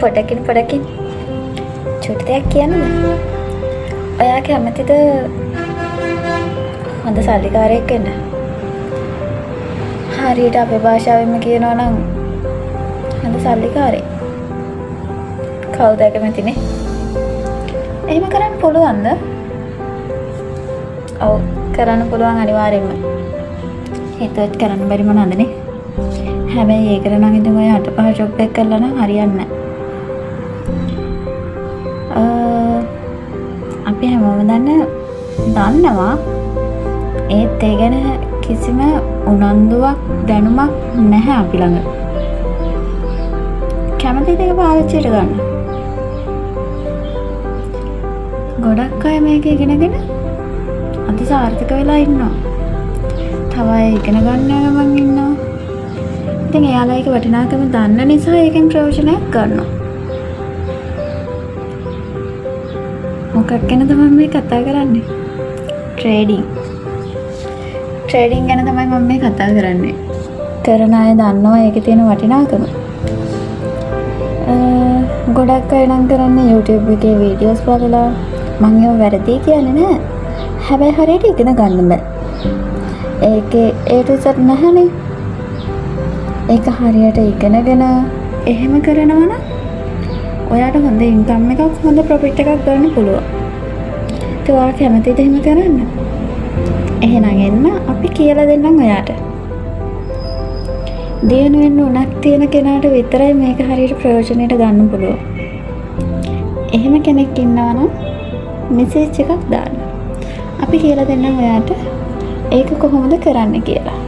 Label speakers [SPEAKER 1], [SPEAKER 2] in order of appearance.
[SPEAKER 1] පොඩකින් චුටි දෙයක් කියන්නද? ඔයා කැමතිද හොඳ සල්ලිකාරයෙක් වෙන්න? හරියට අපේ භාෂාවෙන්ම කියනවා නම් හොඳ සල්ලිකාරයෙක්. කවුද කැමතිනේ? එහෙම කරන්න පුළුවන්ද? ඔව් කරන්න පුළුවන් අනිවාර්යෙන්ම. හිතුවත් කරන්න බැරි මොනවදනේ? හැබැයි ඒකට නම් ඉතින් ඔය 8-5 ජොබ් එක කරලා නම් හරියන්නේ නැහැ. අපි හැමෝම දන්නවා ඒත් ඒ ගැන කිසිම උනන්දුවක් දැනුමක් නැහැ අපි ළඟ. කැමතිද ඒක පාවිච්චියට ගන්න? ගොඩක් අය මේක ඉගෙනගෙන අතිසාර්ථක වෙලා ඉන්නවා. තව අය ඉගෙන ගන්න මං ඉන්නවා. ඉතින් එයාලා ඒක වටිනාකම දන්න නිසා ඒකෙන් ප්‍රයෝජනයක් ගන්නවා. මොකක් ගැනද මම මේ කතා කරන්නේ? ට්‍රේඩින් ගැන තමයි මම මේ කතා කරන්නේ. කරන අය දන්නවා ඒකේ තියෙන වටිනාකම. ගොඩක් අය නම් කරන්නේ YouTube එකේ වීඩියෝස් බලලා. මම ඒව වැරදි කියන්නේ නෑ. හැබැයි හරියට ඉගෙන ගන්න බෑ. ඒකේ A to Z නැහැනේ. ඒක හරියට ඉගෙනගෙන එහෙම කරනවා නම් ඔයාට හොඳ ඉන්කම් එකක් හොඳ ප්‍රොෆිට් එකක් ගන්න පුළුවන්. ඒක ඔයා කැමතිද එහෙම කරන්න? එහෙනම් එන්න අපි කියලා දෙන්නම් ඔයාට. දිනු වෙන උණක් තියෙන කෙනාට විතරයි මේක හරියට ප්‍රයෝජනෙට ගන්න පුළුවන්. එහෙම කෙනෙක් ඉන්නවා නම් මෙසේජ් එකක් දාන්න. අපි කියලා දෙන්නම් ඔයාට ඒක කොහොමද කරන්න කියලා.